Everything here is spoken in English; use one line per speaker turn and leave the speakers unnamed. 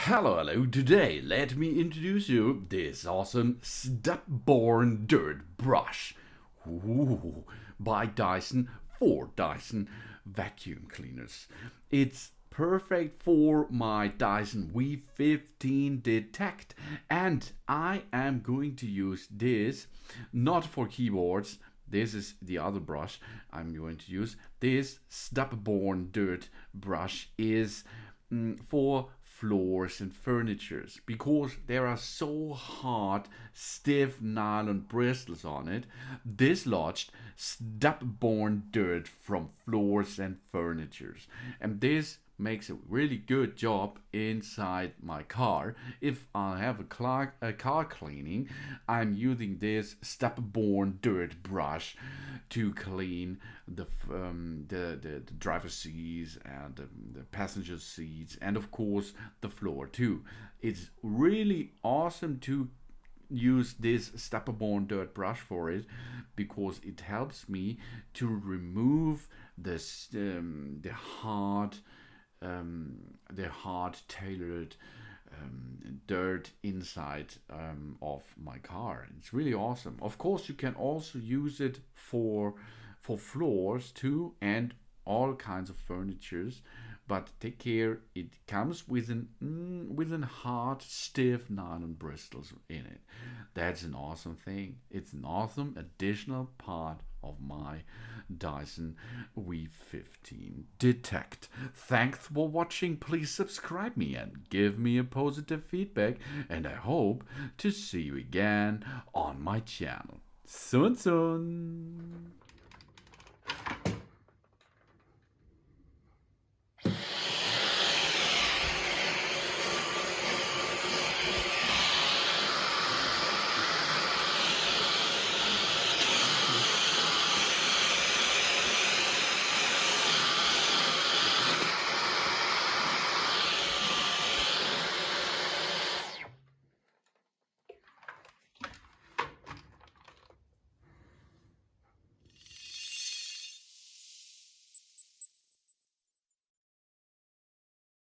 Hello, today let me introduce you this awesome Stubborn dirt brush. Ooh, by Dyson for Dyson vacuum cleaners. It's perfect for my Dyson V15 Detect, and I am going to use this not for keyboards. This is the other brush I'm going to use. This Stubborn dirt brush is for floors and furnitures because there are so hard, stiff nylon bristles on it, dislodged stubborn dirt from floors and furnitures. And this makes a really good job inside my car. If I have a car cleaning, I'm using this stubborn dirt brush to clean the driver's seats and the passenger seats, and of course the floor too. It's really awesome to use this stubborn dirt brush for it because it helps me to remove this the hard tailored dirt inside of my car. It's really awesome. Of course, you can also use it for floors too and all kinds of furnitures. But take care, it comes with an hard, stiff nylon bristles in it. That's an awesome thing. It's an awesome additional part of my Dyson V15 Detect. Thanks for watching. Please subscribe me and give me a positive feedback. And I hope to see you again on my channel. Soon.